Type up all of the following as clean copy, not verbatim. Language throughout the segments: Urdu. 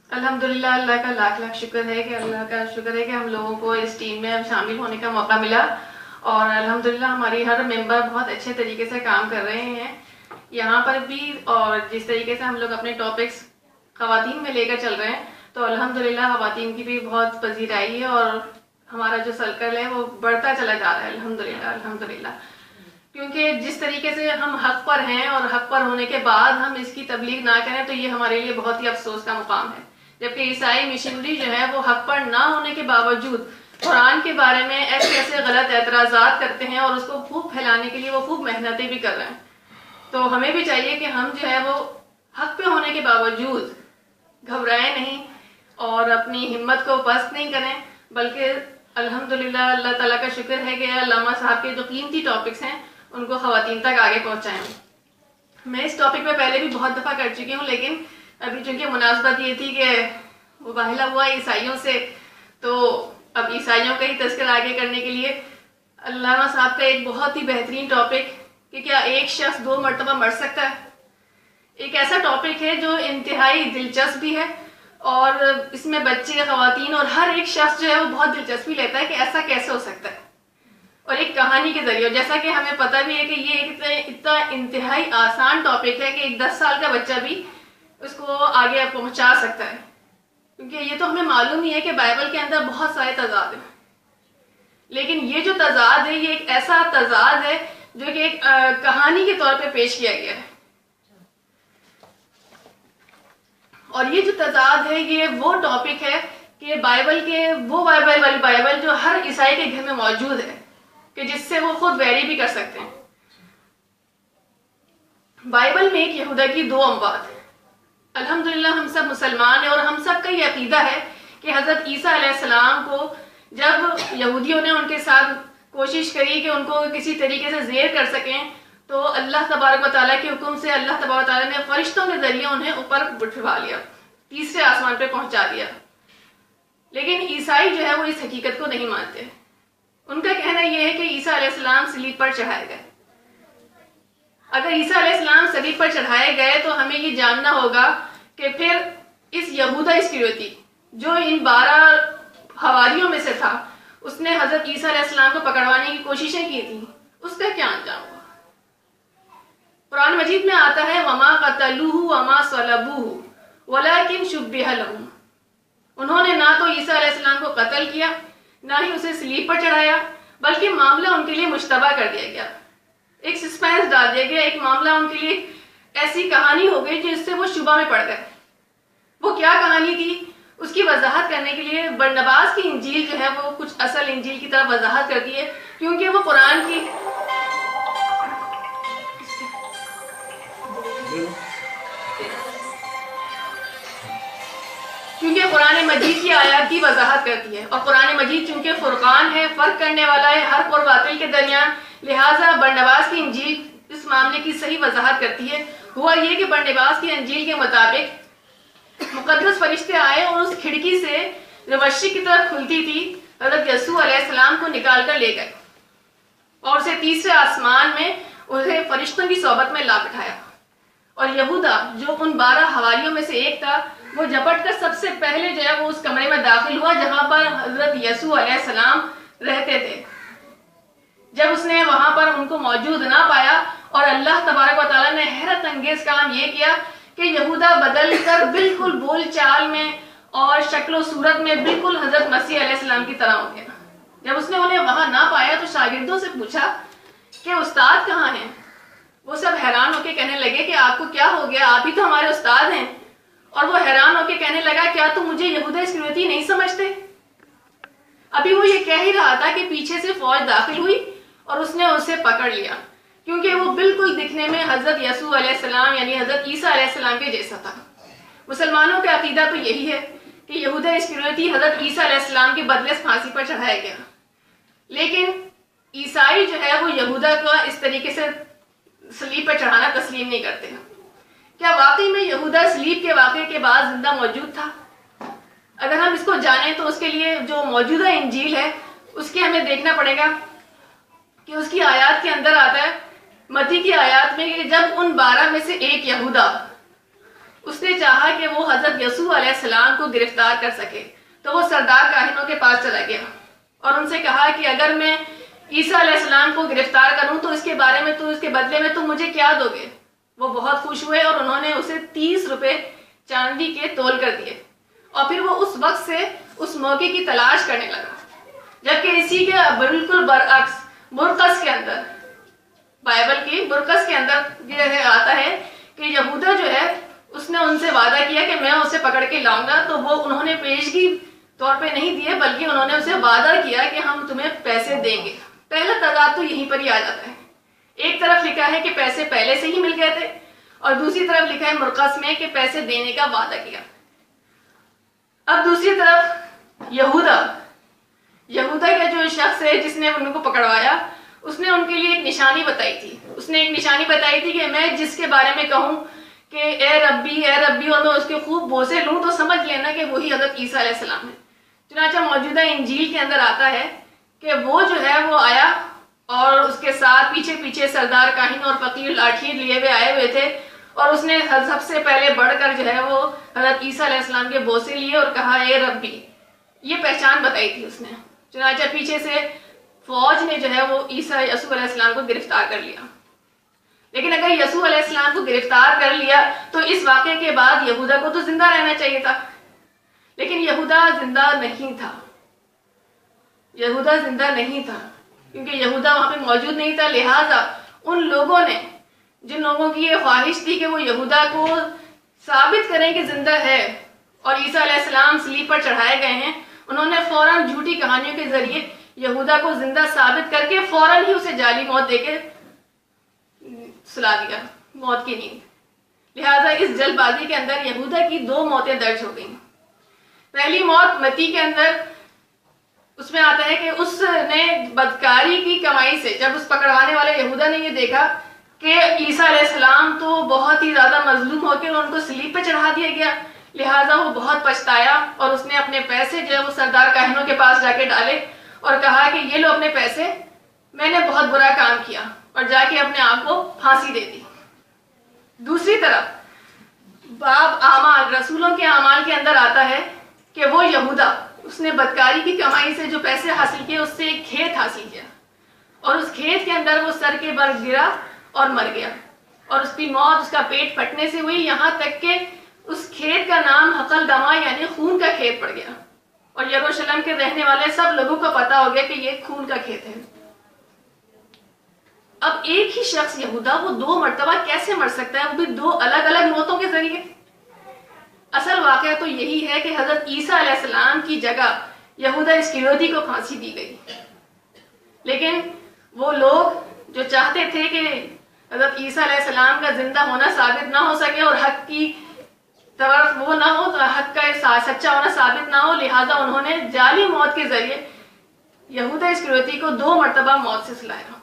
الحمدللہ اللہ کا لاکھ لاکھ شکر ہے کہ ہم لوگوں کو اس ٹیم میں شامل ہونے کا موقع ملا، اور الحمدللہ ہماری ہر ممبر بہت اچھے طریقے سے کام کر رہے ہیں یہاں پر بھی، اور جس طریقے سے ہم لوگ اپنے ٹاپکس خواتین میں لے کر چل رہے ہیں تو الحمدللہ خواتین کی بھی بہت پذیرائی ہے، اور ہمارا جو سرکل ہے وہ بڑھتا چلا جا رہا ہے الحمدللہ، کیونکہ جس طریقے سے ہم حق پر ہیں اور حق پر ہونے کے بعد ہم اس کی تبلیغ نہ کریں تو یہ ہمارے لیے بہت ہی افسوس کا مقام ہے، جبکہ عیسائی مشنری جو ہے وہ حق پر نہ ہونے کے باوجود قرآن کے بارے میں ایسے ایسے غلط اعتراضات کرتے ہیں اور اس کو خوب پھیلانے کے لیے وہ خوب محنتیں بھی کر رہے ہیں، تو ہمیں بھی چاہیے کہ ہم جو ہے وہ حق پہ ہونے کے باوجود گھبرائیں نہیں اور اپنی ہمت کو پست نہیں کریں، بلکہ الحمدللہ اللہ تعالیٰ کا شکر ہے کہ علامہ صاحب کے جو قیمتی ٹاپکس ہیں ان کو خواتین تک آگے پہنچائیں۔ میں اس ٹاپک پہ پہلے بھی بہت دفعہ کر چکی ہوں، لیکن ابھی چونکہ مناسبت یہ تھی کہ وہ واحلہ ہوا عیسائیوں سے، تو اب عیسائیوں کا ہی تذکرہ آگے کرنے کے لیے علامہ صاحب کا ایک بہت ہی بہترین ٹاپک کہ کیا ایک شخص 2 مرتبہ مر سکتا ہے، ایک ایسا ٹاپک ہے جو انتہائی دلچسپ بھی ہے، اور اس میں بچے، خواتین اور ہر ایک شخص جو ہے وہ بہت دلچسپی لیتا ہے کہ ایسا کیسے ہو سکتا ہے، اور ایک کہانی کے ذریعے، جیسا کہ ہمیں پتہ بھی ہے کہ یہ ایک اتنا انتہائی آسان ٹاپک ہے کہ ایک 10 سال کا بچہ بھی اس کو آگے پہنچا سکتا ہے، کیونکہ یہ تو ہمیں معلوم ہی ہے کہ بائبل کے اندر بہت سارے تضاد ہیں، لیکن یہ جو تضاد ہے یہ ایک ایسا تضاد ہے جو کہ ایک کہانی کے طور پہ پیش کیا گیا ہے، اور یہ جو تضاد ہے یہ وہ ٹاپک ہے کہ بائبل کے وہ بائبل والی بائبل جو ہر عیسائی کے گھر میں موجود ہے کہ جس سے وہ خود ویری بھی کر سکتے ہیں۔ بائبل میں ایک یہودا کی 2 اموات ہیں، الحمدللہ ہم سب مسلمان ہیں اور ہم سب کا یہ عقیدہ ہے کہ حضرت عیسیٰ علیہ السلام کو جب یہودیوں نے ان کے ساتھ کوشش کری کہ ان کو کسی طریقے سے زیر کر سکیں تو اللہ تبارک و تعالیٰ کے حکم سے اللہ تبارک و تعالیٰ نے فرشتوں کے ذریعے انہیں اوپر بٹھوا لیا، 3 آسمان پہ پہنچا دیا، لیکن عیسائی جو ہے وہ اس حقیقت کو نہیں مانتے، ان کا کہنا یہ ہے کہ عیسیٰ علیہ السلام صلیب پر چڑھائے گئے۔ اگر عیسیٰ علیہ السلام صلیب پر چڑھائے گئے تو ہمیں یہ جاننا ہوگا کہ پھر اس یہودا اسکریوتی جو ان 12 حواریوں میں سے تھا، اس نے حضرت عیسیٰ علیہ السلام کو پکڑوانے کی کوششیں کی تھیں، اس کا کیا انجام ہوا؟ قرآن مجید میں آتا ہے وَمَا قَتَلُوهُ وَمَا صَلَبُوهُ وَلَكِنْ شُبِّهَ لَهُمْ، انہوں نے نہ تو عیسیٰ علیہ السلام کو قتل کیا نہ ہی اسے صلیب پر چڑھایا، بلکہ معاملہ ان کے لیے مشتبہ کر دیا گیا، ایک سسپینس ڈال دیا گیا، ایک معاملہ ان کے لیے ایسی کہانی ہو گئی جس سے وہ شبہ میں پڑ گئے۔ وہ کیا کہانی تھی اس کی وضاحت کرنے کے لیے برنباس کی انجیل جو ہے وہ کچھ اصل انجیل کی طرف وضاحت کرتی ہے، کیونکہ وہ قرآن کی قرآن مجید کی آیات کی وضاحت کرتی ہے، اور قرآن مجید چونکہ فرقان ہے، فرق کرنے والا ہے حق اور باطل کے درمیان، لہٰذا برنباس کی انجیل اس معاملے کی صحیح وضاحت کرتی ہے۔ ہوا یہ کہ برنباس کی انجیل کے مطابق مقدس فرشتے آئے اور اس کھڑکی سے جو مشرق کی طرف کھلتی تھی حضرت یسوع علیہ السلام کو نکال کر لے گئے اور اسے 3 آسمان میں اسے فرشتوں کی صحبت میں لا بٹھایا، اور یہودا جو ان 12 حواریوں میں سے ایک تھا وہ جھپٹ کر سب سے پہلے جو ہے وہ اس کمرے میں داخل ہوا جہاں پر حضرت یسوع علیہ السلام رہتے تھے۔ جب اس نے وہاں پر ان کو موجود نہ پایا اور اللہ تبارک و تعالیٰ نے حیرت انگیز کام یہ کیا کہ یہودا بدل کر بالکل بول چال میں اور شکل و صورت میں بالکل حضرت مسیح علیہ السلام کی طرح ہو گیا۔ جب اس نے انہیں وہاں نہ پایا تو شاگردوں سے پوچھا کہ استاد کہاں ہیں؟ وہ سب حیران ہو کے کہنے لگے کہ آپ کو کیا ہو گیا، آپ ہی تو ہمارے استاد ہیں۔ اور وہ حیران ہو کے کہنے لگا کیا تم مجھے یہودا اسکریوتی نہیں سمجھتے؟ ابھی وہ یہ کہہ ہی رہا تھا کہ پیچھے سے فوج داخل ہوئی اور اس نے اسے پکڑ لیا، کیونکہ وہ بالکل دکھنے میں حضرت یسوع علیہ السلام یعنی حضرت عیسیٰ علیہ السلام کے جیسا تھا۔ مسلمانوں کا عقیدہ تو یہی ہے کہ یہودا اسکریوتی حضرت عیسیٰ علیہ السلام کے بدلے پھانسی پر چڑھایا گیا، لیکن عیسائی جو ہے وہ یہودا کو اس طریقے سے صلیب پر چڑھانا تسلیم نہیں کرتے۔ کیا واقعی میں یہودا صلیب کے واقعے کے بعد زندہ موجود تھا؟ اگر ہم اس کو جانیں تو اس کے لیے جو موجودہ انجیل ہے اس کے ہمیں دیکھنا پڑے گا کہ اس کی آیات کے اندر آتا ہے، متی کی آیات میں، کہ جب ان 12 میں سے ایک یہودا اس نے چاہا کہ وہ حضرت یسوع علیہ السلام کو گرفتار کر سکے، تو وہ سردار کاہنوں کے پاس چلا گیا اور ان سے کہا کہ اگر میں عیسیٰ علیہ السلام کو گرفتار کروں تو اس کے بارے میں اس کے بدلے میں تم مجھے کیا دو گے؟ وہ بہت خوش ہوئے اور انہوں نے اسے 30 روپے چاندی کے تول کر دیے، اور پھر وہ اس وقت سے اس موقع کی تلاش کرنے لگا۔ جبکہ اسی کے بالکل برعکس مرقس کے اندر، بائبل کی مرقس کے اندر یہ آتا ہے کہ یہودا جو ہے اس نے ان سے وعدہ کیا کہ میں اسے پکڑ کے لاؤں گا، تو وہ انہوں نے پیشگی طور پہ نہیں دیے بلکہ انہوں نے اسے وعدہ کیا کہ ہم تمہیں پیسے دیں گے۔ پہلا تضاد تو یہیں پر ہی آ جاتا ہے، ایک طرف لکھا ہے کہ پیسے پہلے سے ہی مل گئے تھے اور دوسری طرف لکھا ہے مرقس میں کہ پیسے دینے کا وعدہ کیا۔ اب دوسری طرف یہودا کا جو شخص ہے جس نے ان کو پکڑوایا، اس نے ان کے لیے ایک نشانی بتائی تھی۔ اس نے ایک نشانی بتائی تھی کہ میں جس کے بارے میں کہوں کہ اے ربی اور میں اس کے خوب بوسے لوں تو سمجھ لینا کہ وہی حضرت عیسیٰ علیہ السلام ہے۔ چنانچہ موجودہ انجیل کے اندر آتا ہے کہ وہ جو ہے وہ آیا اور اس کے ساتھ پیچھے پیچھے سردار کاہن اور فقیر لاٹھی لیے ہوئے آئے ہوئے تھے، اور اس نے سب سے پہلے بڑھ کر جو ہے وہ حضرت عیسیٰ علیہ السلام کے بوسے لیے اور کہا اے ربی، یہ پہچان بتائی تھی اس نے۔ چنانچہ پیچھے سے فوج نے جو ہے وہ یسوع علیہ السلام کو گرفتار کر لیا۔ لیکن اگر یسوع علیہ السلام کو گرفتار کر لیا تو اس واقعے کے بعد یہودا کو تو زندہ رہنا چاہیے تھا، لیکن یہودا زندہ نہیں تھا۔ کیونکہ یہودا وہاں پہ موجود نہیں تھا، لہٰذا ان لوگوں نے، جن لوگوں کی یہ خواہش تھی کہ وہ یہودا کو ثابت کریں کہ زندہ ہے اور عیسیٰ علیہ السلام صلیب پر چڑھائے گئے ہیں، انہوں نے فوراً جھوٹی کہانیوں کے ذریعے یہودا کو زندہ ثابت کر کے فوراً ہی اسے جعلی موت دے کے سلا دیا، موت کی نیند۔ لہٰذا اس جلد بازی کے اندر یہودا کی 2 موتیں درج ہو گئیں۔ پہلی موت متی کے اندر اس میں آتا ہے کہ اس نے بدکاری کی کمائی سے، جب اس پکڑوانے والے یہودا نے یہ دیکھا کہ عیسیٰ علیہ السلام تو بہت ہی زیادہ مظلوم ہو کے ان کو صلیب پہ چڑھا دیا گیا، لہٰذا وہ بہت پچھتایا اور اس نے اپنے پیسے جو ہے وہ سردار کاہنوں کے پاس جا کے ڈالے اور کہا کہ یہ لو اپنے پیسے، میں نے بہت برا کام کیا، اور جا کے اپنے آپ کو پھانسی دے دی۔ دوسری طرف باب اعمال، رسولوں کے اعمال کے اندر آتا ہے کہ وہ یہودا، اس نے بدکاری کی کمائی سے جو پیسے حاصل کیے اس سے ایک کھیت حاصل کیا، اور اس کھیت کے اندر وہ سر کے بل گرا اور مر گیا، اور اس کی موت اس کا پیٹ پھٹنے سے ہوئی، یہاں تک کہ اس کھیت کا نام حقل دما یعنی خون کا کھیت پڑ گیا، اور یروشلم کے رہنے والے سب لوگوں کو پتا ہو گیا کہ یہ خون کا کھیت ہے۔ اب ایک ہی شخص یہودا وہ 2 مرتبہ کیسے مر سکتا ہے، وہ بھی 2 الگ الگ موتوں کے ذریعے؟ اصل واقعہ تو یہی ہے کہ حضرت عیسیٰ علیہ السلام کی جگہ یہودا اسکریوتی کو پھانسی دی گئی، لیکن وہ لوگ جو چاہتے تھے کہ حضرت عیسیٰ علیہ السلام کا زندہ ہونا ثابت نہ ہو سکے اور حق کی طرف وہ نہ ہو، حق کا سچا ہونا ثابت نہ ہو، لہٰذا انہوں نے جعلی موت کے ذریعے یہودا اسکریوتی کو 2 مرتبہ موت سے سلایا،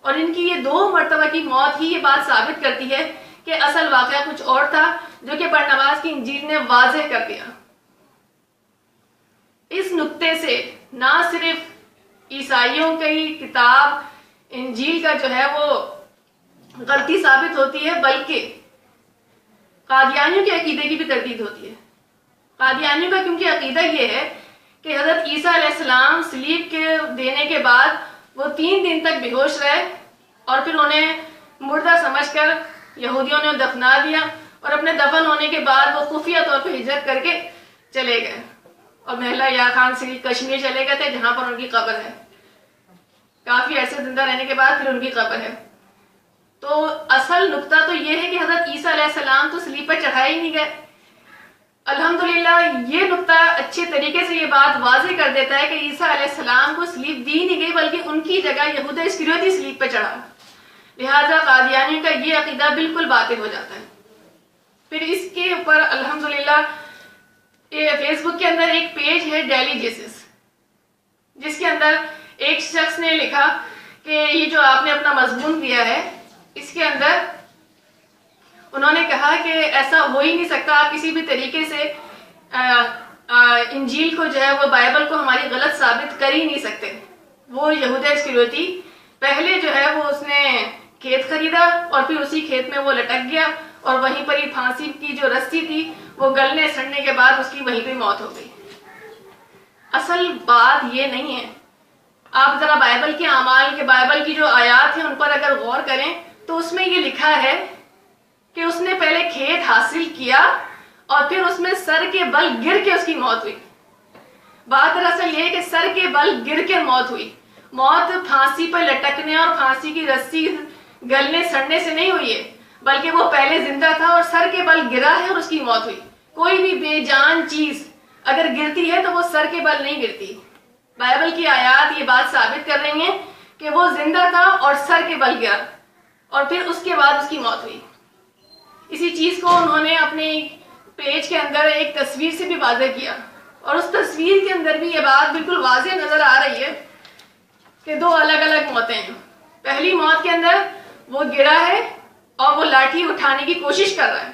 اور ان کی یہ 2 مرتبہ کی موت ہی یہ بات ثابت کرتی ہے کہ اصل واقعہ کچھ اور تھا، جو کہ برنباس کی انجیل نے واضح کر دیا۔ اس نقطے سے نہ صرف عیسائیوں کی کتاب انجیل کا جو ہے وہ غلطی ثابت ہوتی ہے، بلکہ قادیانیوں کے عقیدے کی بھی تردید ہوتی ہے۔ قادیانیوں کا کیونکہ عقیدہ یہ ہے کہ حضرت عیسیٰ علیہ السلام صلیب کے دینے کے بعد وہ 3 دن تک بے ہوش رہے، اور پھر انہیں مردہ سمجھ کر یہودیوں نے دفنا دیا، اور اپنے دفن ہونے کے بعد وہ خفیہ طور پہ ہجرت کر کے چلے گئے اور محلہ یا خان سے کشمیر چلے گئے تھے، جہاں پر ان کی قبر ہے۔ کافی عرصے زندہ رہنے کے بعد پھر ان کی قبر ہے۔ تو اصل نقطہ تو یہ ہے کہ حضرت عیسیٰ علیہ السلام تو صلیب پر چڑھائے ہی نہیں گئے۔ الحمدللہ یہ نقطہ اچھے طریقے سے یہ بات واضح کر دیتا ہے کہ عیسیٰ علیہ السلام کو صلیب دی نہیں گئی، بلکہ ان کی جگہ یہودا اسکریوتی صلیب پہ چڑھا، لہٰذا قادیانیوں کا یہ عقیدہ بالکل باطل ہو جاتا ہے۔ پھر اس کے اوپر الحمدللہ فیس بک کے اندر ایک پیج ہے ڈیلی جیسس، جس کے اندر ایک شخص نے لکھا کہ یہ جو آپ نے اپنا مضمون دیا ہے، اس کے اندر انہوں نے کہا کہ ایسا ہو ہی نہیں سکتا، آپ کسی بھی طریقے سے انجیل کو جو ہے وہ بائبل کو ہماری غلط ثابت کر ہی نہیں سکتے۔ وہ یہودا اسکریوتی پہلے جو ہے وہ اس نے کھیت خریدا اور پھر اسی کھیت میں وہ لٹک گیا اور وہیں پر ہی پھانسی کی جو رسی تھی وہ گلنے سڑنے کے بعد اس کی وہیں پہ موت ہو گئی۔ اصل بات یہ نہیں ہے، آپ ذرا بائبل کے اعمال کے بائبل کی جو آیات ہیں ان پر اگر غور کریں تو اس میں یہ لکھا ہے کہ اس نے پہلے کھیت حاصل کیا اور پھر اس میں سر کے بل گر کے اس کی موت ہوئی۔ بات دراصل یہ ہے کہ سر کے بل گر کے موت ہوئی، موت پھانسی پر لٹکنے اور پھانسی کی رسی گلنے سڑنے سے نہیں ہوئی ہے، بلکہ وہ پہلے زندہ تھا اور سر کے بل گرا ہے اور اس کی موت ہوئی۔ کوئی بھی بے جان چیز اگر گرتی ہے تو وہ سر کے بل نہیں گرتی۔ بائبل کی آیات یہ بات ثابت کر رہی ہیں کہ وہ زندہ تھا اور سر کے بل گرا اور پھر اس کے بعد اس کی موت ہوئی۔ اسی چیز کو انہوں نے اپنے پیج کے اندر ایک تصویر سے بھی واضح کیا، اور اس تصویر کے اندر بھی یہ بات بالکل واضح نظر آ رہی ہے کہ دو الگ الگ موتیں ہیں۔ پہلی موت کے اندر وہ گرا ہے اور وہ لاٹھی اٹھانے کی کوشش کر رہا ہے،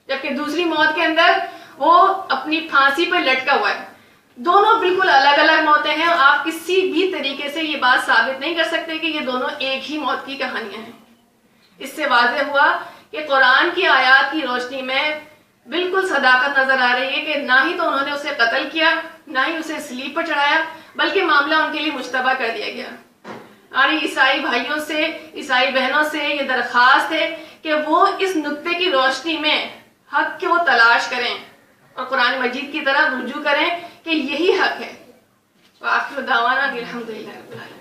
جبکہ دوسری موت کے اندر وہ اپنی پھانسی پہ لٹکا ہوا ہے۔ دونوں بالکل الگ الگ موتیں ہیں، آپ کسی بھی طریقے سے یہ بات ثابت نہیں کر سکتے کہ یہ دونوں ایک ہی موت کی کہانیاں ہیں۔ اس سے واضح ہوا کہ قرآن کی آیات کی روشنی میں بالکل صداقت نظر آ رہی ہے کہ نہ ہی تو انہوں نے اسے قتل کیا، نہ ہی اسے صلیب پر چڑھایا، بلکہ معاملہ ان کے لیے مشتبہ کر دیا گیا۔ ہماری عیسائی بھائیوں سے، عیسائی بہنوں سے یہ درخواست ہے کہ وہ اس نقطے کی روشنی میں حق کو تلاش کریں اور قرآن مجید کی طرف رجوع کریں کہ یہی حق ہے۔ وآخر دعوانا الحمدللہ رب العالمین۔